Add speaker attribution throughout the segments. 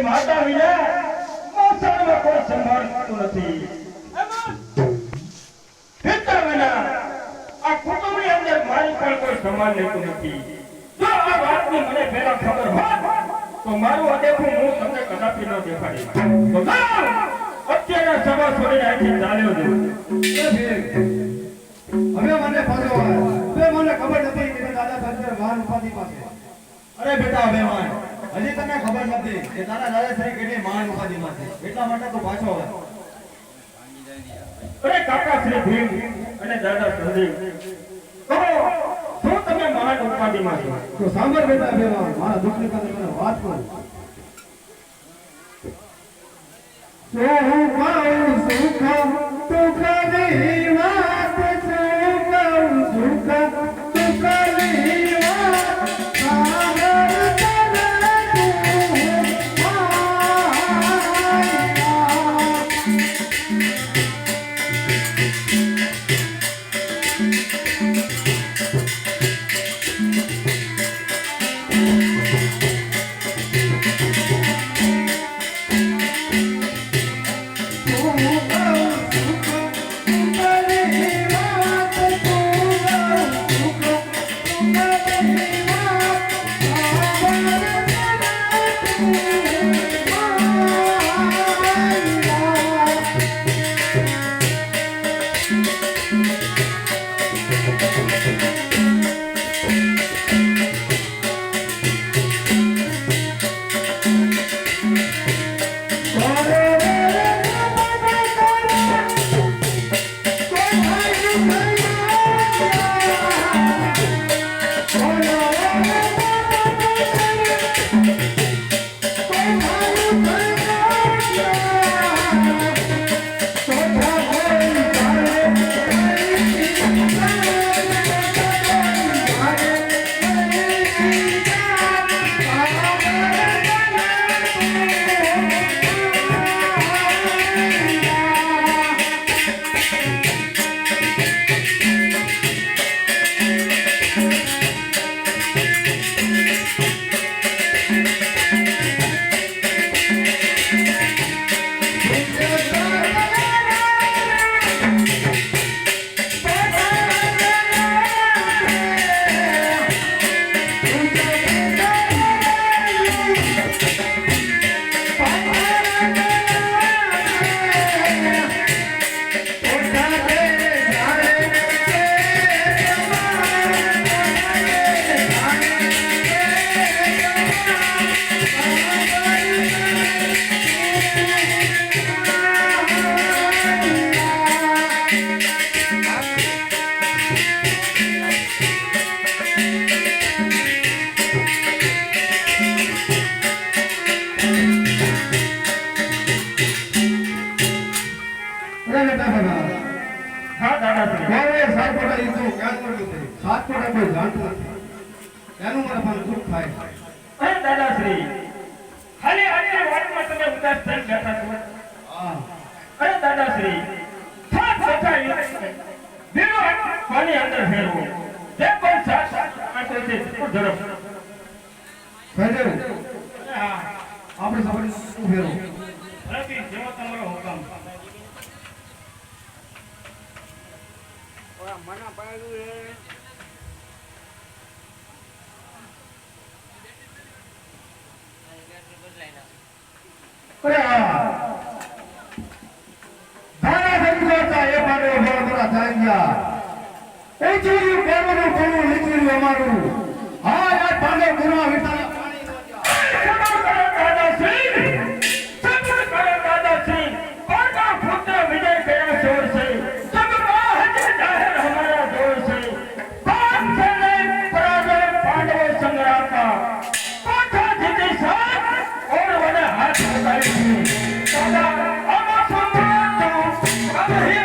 Speaker 1: માતા વિના મોસાળમાં કોઈ સંભાળતું નથી. પિતા વિના આ કુટુંબની અંદર મારી પણ કોઈ સંભાળ લેતું નથી. જો આ વાતની મને પહેલા ખબર હોત તો મારું અદેખું હું તમને કદાપી ન દેખાડી. તો અત્યારે સભા છોડીને અહીંથી ચાલ્યો છું.
Speaker 2: હવે મને પાછો હવે મને ખબર નથી કે દાદા સંજય મહાન ઉપાધિ પાસે. અરે બેટા અભિમાન, હજી તને ખબર નથી કે તારા દાદા શ્રી કેટલી મહાન ઉપાધિમાં છે. એટલા માટે તું પાછો આવે.
Speaker 1: અરે કાકા શ્રી ભીમ અને દાદા સંજય, કહો શું તમે મહાન ઉપાધિમાં છો?
Speaker 2: તો સાંભળ બેટા અભિમાન, મારા દુઃખની કથા તને વાત કરું. સુખ સુખની વાત સુખ સુખની
Speaker 1: દાદાશ્રી સાત બધા બીડો પાણી અંદર ફેરવો જે કોઈ સાત આંટો છે ઝડપ
Speaker 2: સહેદેવ
Speaker 1: હા
Speaker 2: આપણે સવારે શું ફેરો
Speaker 1: રવિ જેવો તમારો હુકમ
Speaker 3: મના પાડ્યું
Speaker 2: અરે આ ધારા સંગોતા એ મારો બળબરા થાંગ્યા ઓચુરી પરમનું કોનું લીચુરી અમારું હા યાર ભાગે ગુરવા વિટાલા પાણી નો
Speaker 1: દાદાશ્રી પાટા પુત્ર વિજય કયા ચોર છે જગમાં હજે જાહેર હમારા જોર છે પાન છે ને પરાજય પાંડવો સંગ્રામ का पाठा जीते साथ और वने हाथ उठाए दादा अमा सम्मान अब ही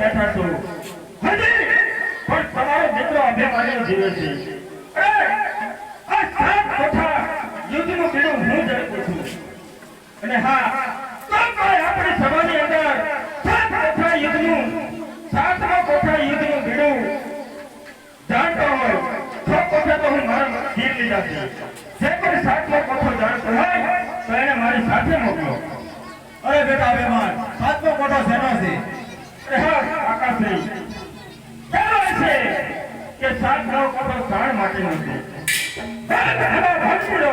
Speaker 1: બેઠા છો હજી પણ તમારો દીકરો અભિમાની જીવે છે આ સાત કોઠા યુદ્ધનું બીડું હું ઝડપું છું અને હા તો કોઈ આપણી સભાની અંદર સાત કોઠા યુદ્ધનું સાતમા કોઠા યુદ્ધનું બીડું જાણતો હોય છ કોઠા તો હું મારા ઘીર લીધા છે જે કોઈ સાતમો કોઠો જાણતો હોય તો એને મારી સાથે મોકલો.
Speaker 2: અરે બેટા અભિમાન સાતમો કોઠો શેનો છે
Speaker 1: આકાશની કહેવાય છે કે સાત નવ કોઠો સાણ માટેનો છે ભલા ભક્તિનો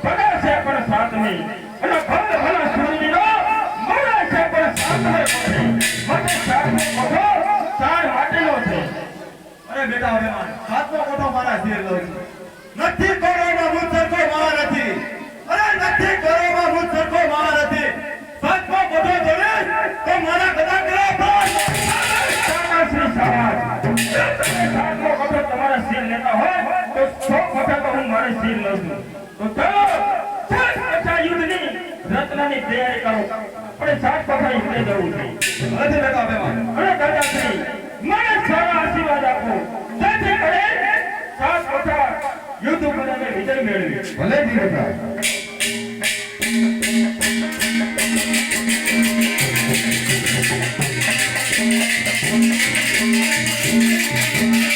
Speaker 1: ભલા છે પણ સાતમી અને ભલે ભલા સૂર્યનો મોડા છે પણ સાતમે કોઠે માટે સાતમો કોઠો સાણ માટેનો છે.
Speaker 2: અરે બેટા અભિમાન સાતમો કોઠો મારા શેર લઉં છું નથી કોરોમાં મુજ સરખો મહારથી અરે નથી કોરોમાં મુજ સરખો મહારથી સાતમો કોઠો જોડે તો મારા ગદા કરા
Speaker 1: શ્રી સમાજ સાતમો કોઠો તમારા શિર લેતા હોય તો 100 કોઠા તો હું મારે શિર લઉં છું. તો ચલો સાત કોઠા યુદ્ધની રચનાની તૈયારી કરો પણ સાત કોઠા યુદ્ધે જવું છે.
Speaker 2: નથી બેટા અભિમાન
Speaker 1: અરે દાદાશ્રી મને સારા આશીર્વાદ આપો જેથી કરીને સાત કોઠા યુદ્ધ ઉપર અમે વિજય મેળવીએ.
Speaker 2: ભલે જી બેટા